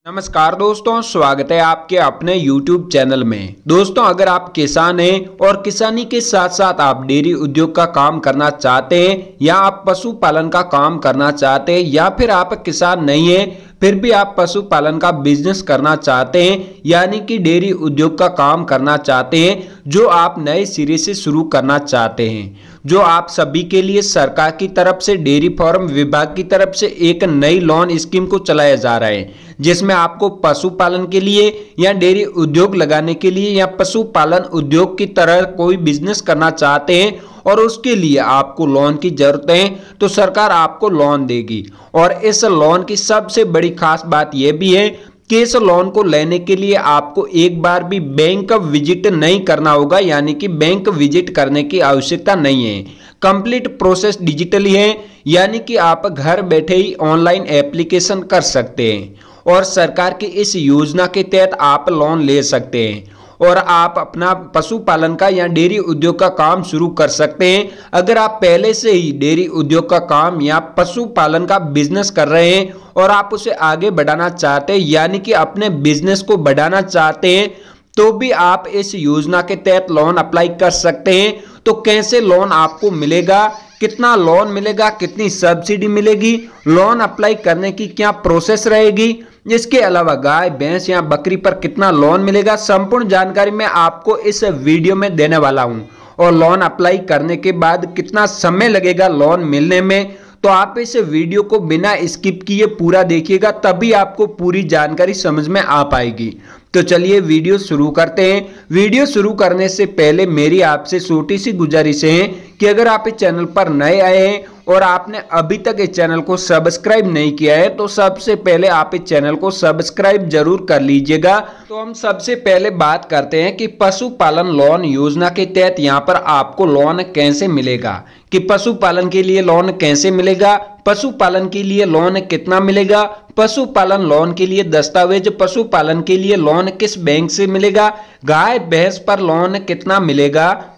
नमस्कार दोस्तों, स्वागत है आपके अपने YouTube चैनल में। दोस्तों, अगर आप किसान हैं और किसानी के साथ साथ आप डेयरी उद्योग का काम करना चाहते हैं या आप पशुपालन का काम करना चाहते हैं या फिर आप किसान नहीं हैं फिर भी आप पशुपालन का बिजनेस करना चाहते हैं यानी कि डेयरी उद्योग का काम करना चाहते हैं जो आप नए सिरे से शुरू करना चाहते हैं, जो आप सभी के लिए सरकार की तरफ से डेयरी फार्म विभाग की तरफ से एक नई लोन स्कीम को चलाया जा रहा है जिसमें आपको पशुपालन के लिए या डेयरी उद्योग लगाने के लिए या पशुपालन उद्योग की तरह कोई बिजनेस करना चाहते हैं और उसके लिए आपको लोन की जरूरत है तो सरकार आपको लोन देगी। और इस लोन की सबसे बड़ी खास बात यह भी है कि इस लोन को लेने के लिए आपको एक बार भी बैंक विजिट नहीं करना होगा, यानी कि बैंक विजिट करने की आवश्यकता नहीं है। कंप्लीट प्रोसेस डिजिटली है, यानी कि आप घर बैठे ही ऑनलाइन एप्लीकेशन कर सकते हैं और सरकार की इस योजना के तहत आप लोन ले सकते हैं और आप अपना पशुपालन का या डेयरी उद्योग का काम शुरू कर सकते हैं। अगर आप पहले से ही डेयरी उद्योग का काम या पशुपालन का बिजनेस कर रहे हैं और आप उसे आगे बढ़ाना चाहते हैं यानी कि अपने बिजनेस को बढ़ाना चाहते हैं तो भी आप इस योजना के तहत लोन अप्लाई कर सकते हैं। तो कैसे लोन आपको मिलेगा, कितना लोन मिलेगा, कितनी सब्सिडी मिलेगी, लोन अप्लाई करने की क्या प्रोसेस रहेगी, इसके अलावा गाय भैंस या बकरी पर कितना लोन मिलेगा, संपूर्ण जानकारी मैं आपको इस वीडियो में देने वाला हूं। और लोन अप्लाई करने के बाद कितना समय लगेगा लोन मिलने में, तो आप इस वीडियो को बिना स्किप किए पूरा देखिएगा, तभी आपको पूरी जानकारी समझ में आ पाएगी। तो चलिए वीडियो शुरू करते हैं। वीडियो शुरू करने से पहले मेरी आपसे छोटी सी गुजारिश है कि अगर आप इस चैनल पर नए आए हैं और आपने अभी तक इस चैनल को सब्सक्राइब नहीं किया है तो सबसे पहले आप इस चैनल को सब्सक्राइब जरूर कर लीजिएगा। तो हम सबसे पहले बात करते हैं कि पशुपालन लोन योजना के तहत यहाँ पर आपको लोन कैसे मिलेगा, कि पशुपालन के लिए लोन कैसे मिलेगा, पशुपालन के लिए लोन कितना मिलेगा, पशुपालन लोन के लिए दस्तावेज, पशुपालन के लिए लोन किस बैंक से मिलेगा, गाय भैंस पर लोन कितना मिलेगा।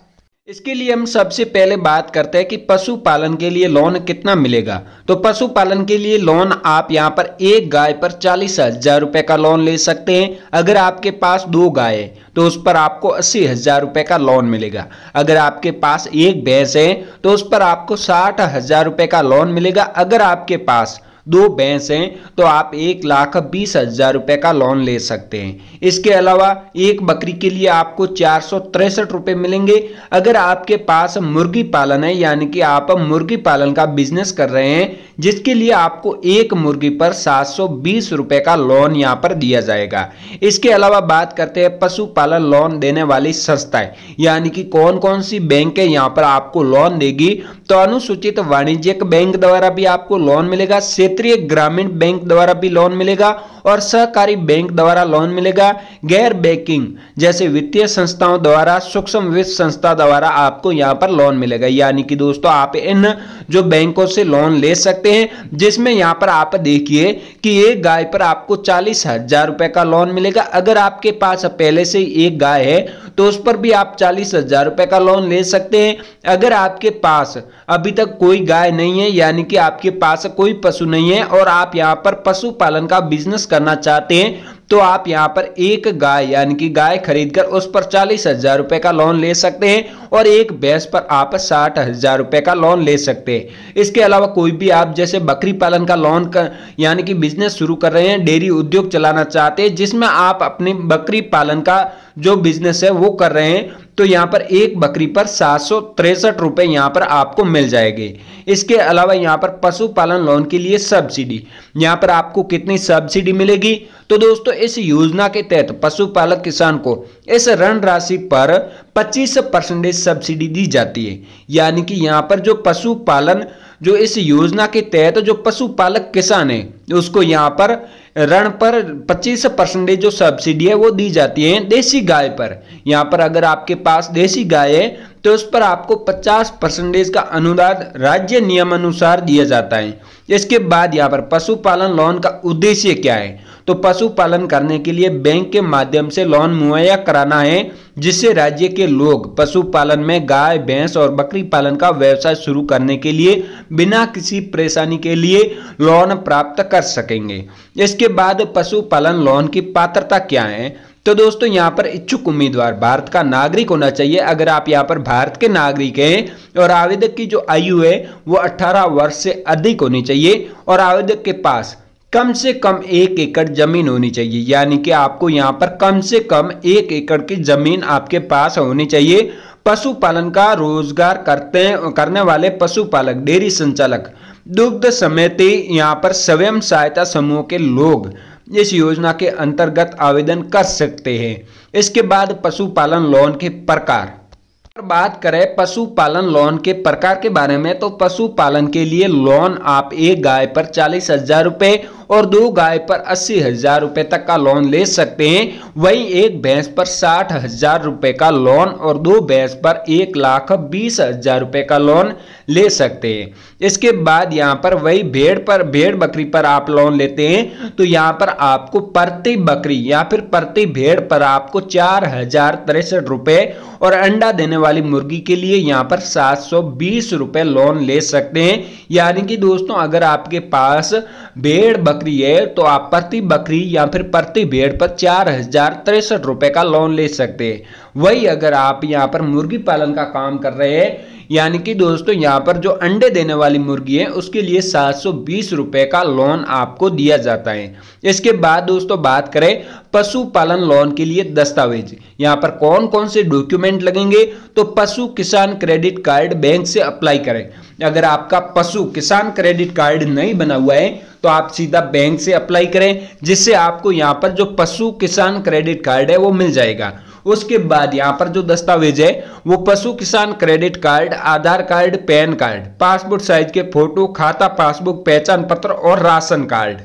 इसके लिए हम सबसे पहले बात करते हैं कि पशुपालन के लिए लोन कितना मिलेगा। तो पशुपालन के लिए लोन आप यहां पर एक गाय पर 40,000 रुपए का लोन ले सकते हैं। अगर आपके पास 2 गाय है तो उस पर आपको 80,000 रुपए का लोन मिलेगा। अगर आपके पास एक भैंस है तो उस पर आपको 60,000 रुपए का लोन मिलेगा। अगर आपके पास 2 भैंस हैं तो आप 1,20,000 रुपए का लोन ले सकते हैं। इसके अलावा एक बकरी के लिए आपको 463 रुपए मिलेंगे। अगर आपके पास मुर्गी पालन है यानी कि आप मुर्गी पालन का बिजनेस कर रहे हैं जिसके लिए आपको एक मुर्गी पर 720 रुपए का लोन यहाँ पर दिया जाएगा। इसके अलावा बात करते हैं पशुपालन लोन देने वाली संस्थाएं यानी कि कौन कौन सी बैंक है यहाँ पर आपको लोन देगी। तो अनुसूचित वाणिज्यिक बैंक द्वारा भी आपको लोन मिलेगा, क्षेत्रीय ग्रामीण बैंक द्वारा भी लोन मिलेगा और सहकारी बैंक द्वारा लोन मिलेगा। गैर बैंकिंग जैसे वित्तीय संस्थाओं द्वारा, सूक्ष्म वित्त संस्था द्वारा आपको यहाँ पर लोन मिलेगा। यानी कि दोस्तों आप इन जो बैंकों से लोन ले सकते हैं जिसमें यहाँ पर आप देखिए कि एक गाय पर आपको 40,000 रुपए का लोन मिलेगा। अगर आपके पास पहले से एक गाय है तो उस पर भी आप 40,000 रुपए का लोन ले सकते हैं। अगर आपके पास अभी तक कोई गाय नहीं है यानी कि आपके पास कोई पशु नहीं है और आप यहाँ पर पशुपालन का बिजनेस करना चाहते हैं तो आप यहाँ पर एक गाय यानी कि गाय खरीदकर उस पर 40,000 रुपए का लोन ले सकते हैं और एक भैंस पर आप 60,000 रुपए का लोन ले सकते हैं। इसके अलावा कोई भी आप जैसे बकरी पालन का लोन का यानी कि बिजनेस शुरू कर रहे हैं, डेयरी उद्योग चलाना चाहते हैं जिसमें आप अपने बकरी पालन का जो बिजनेस है वो कर रहे हैं तो यहाँ पर एक बकरी पर 763 रुपए यहाँ पर आपको मिल जाएंगे। इसके अलावा यहाँ पर पशुपालन लोन के लिए सब्सिडी, यहाँ पर आपको कितनी सब्सिडी मिलेगी। तो दोस्तों इस योजना के तहत पशुपालक किसान को इस ऋण राशि पर 25% सब्सिडी दी जाती है। यानी कि यहाँ पर जो पशुपालन जो इस योजना के तहत जो पशुपालक किसान है उसको यहाँ पर ऋण पर 25% जो सब्सिडी है वो दी जाती है देसी गाय पर। यहाँ पर अगर आपके पास देसी गाय है तो उस पर आपको 50% का अनुदान राज्य नियमानुसार दिया जाता है। इसके बाद यहाँ पर पशुपालन लोन का उद्देश्य क्या है, तो पशुपालन करने के लिए बैंक के माध्यम से लोन मुहैया कराना है, जिससे राज्य के लोग पशुपालन में गाय, भैंस और बकरी पालन का व्यवसाय शुरू करने के लिए बिना किसी परेशानी के लिए लोन प्राप्त कर सकेंगे। इसके बाद पशुपालन लोन की पात्रता क्या है, तो दोस्तों यहाँ पर इच्छुक उम्मीदवार भारत का नागरिक होना चाहिए। अगर आप यहाँ पर भारत के नागरिक हैं और आवेदक की जो आयु है वो 18 वर्ष से अधिक होनी चाहिए और आवेदक के पास कम से कम 1 एकड़ जमीन होनी चाहिए, यानी कि आपको यहाँ पर कम से कम 1 एकड़ की जमीन आपके पास होनी चाहिए। पशुपालन का रोजगार करने वाले पशुपालक, डेयरी संचालक, दुग्ध समिति, यहाँ पर स्वयं सहायता समूह के लोग इस योजना के अंतर्गत आवेदन कर सकते हैं। इसके बाद पशुपालन लोन के प्रकार, बात करें पशुपालन लोन के प्रकार के बारे में, तो पशुपालन के लिए लोन आप एक गाय पर 40,000 रुपए और 2 गाय पर 80,000 रुपए तक का लोन ले सकते हैं। वहीं एक भैंस पर 60,000 रुपए का लोन और 2 भैंस पर 1,20,000 रुपए का लोन ले सकते हैं। इसके बाद यहाँ पर वही भेड़ बकरी पर आप लोन लेते हैं तो यहाँ पर आपको प्रति बकरी या फिर प्रति भेड़ पर आपको 4,063 रुपए और अंडा देने वाली मुर्गी के लिए यहाँ पर 720 रुपए लोन ले सकते हैं। यानी कि दोस्तों अगर आपके पास भेड़ बकरी है तो आप प्रति बकरी या फिर प्रति भेड़ पर 4,063 रुपए का लोन ले सकते हैं। वही अगर आप यहाँ पर मुर्गी पालन का काम कर रहे हैं, यानी कि दोस्तों यहाँ पर जो अंडे देने वाली मुर्गी है उसके लिए 720 रुपए का लोन आपको दिया जाता है। इसके बाद दोस्तों बात करें पशुपालन लोन के लिए दस्तावेज, यहाँ पर कौन कौन से डॉक्यूमेंट लगेंगे, तो पशु किसान क्रेडिट कार्ड बैंक से अप्लाई करें। अगर आपका पशु किसान क्रेडिट कार्ड नहीं बना हुआ है तो आप सीधा बैंक से अप्लाई करें, जिससे आपको यहाँ पर जो पशु किसान क्रेडिट कार्ड है वो मिल जाएगा। उसके बाद यहाँ पर जो दस्तावेज है वो पशु किसान credit card, Aadhaar card, PAN card, passport size के फोटो, खाता पासबुक, पहचान पत्र और राशन कार्ड,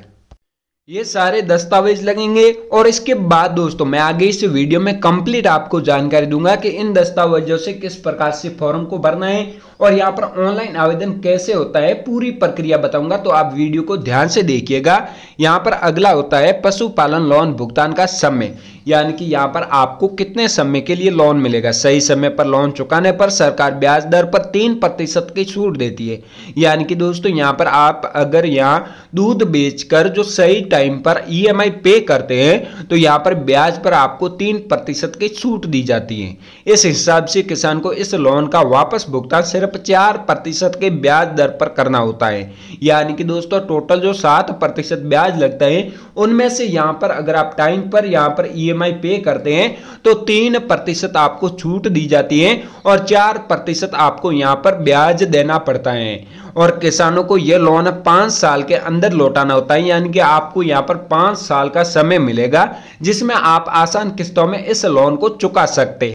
ये सारे दस्तावेज लगेंगे। और इसके बाद दोस्तों मैं आगे इस वीडियो में कंप्लीट आपको जानकारी दूंगा कि इन दस्तावेजों से किस प्रकार से फॉर्म को भरना है और यहाँ पर ऑनलाइन आवेदन कैसे होता है, पूरी प्रक्रिया बताऊंगा, तो आप वीडियो को ध्यान से देखिएगा। यहाँ पर अगला होता है पशुपालन लोन भुगतान का समय, यानी कि यहाँ पर आपको कितने समय के लिए लोन मिलेगा। सही समय पर लोन चुकाने पर सरकार ब्याज दर पर 3% की छूट देती है। यानी कि दोस्तों यहाँ पर आप अगर यहाँ दूध बेचकर जो सही टाइम पर EMI पे करते हैं तो यहाँ पर ब्याज पर आपको 3% की छूट दी जाती है। इस हिसाब से किसान को इस लोन का वापस भुगतान सिर्फ 4% के ब्याज दर पर करना होता है। यानी कि दोस्तों टोटल जो 7% ब्याज लगता है उनमें से यहाँ पर अगर आप टाइम पर यहाँ पर EMI पे करते हैं तो 3% आपको छूट दी जाती है और 4% आपको यहाँ पर ब्याज देना पड़ता है। और किसानों को यह लोन 5 साल के अंदर लौटाना होता है, यानी कि आपको यहाँ पर 5 साल का समय मिलेगा जिसमें आप आसान किस्तों में इस लोन को चुका सकते हैं।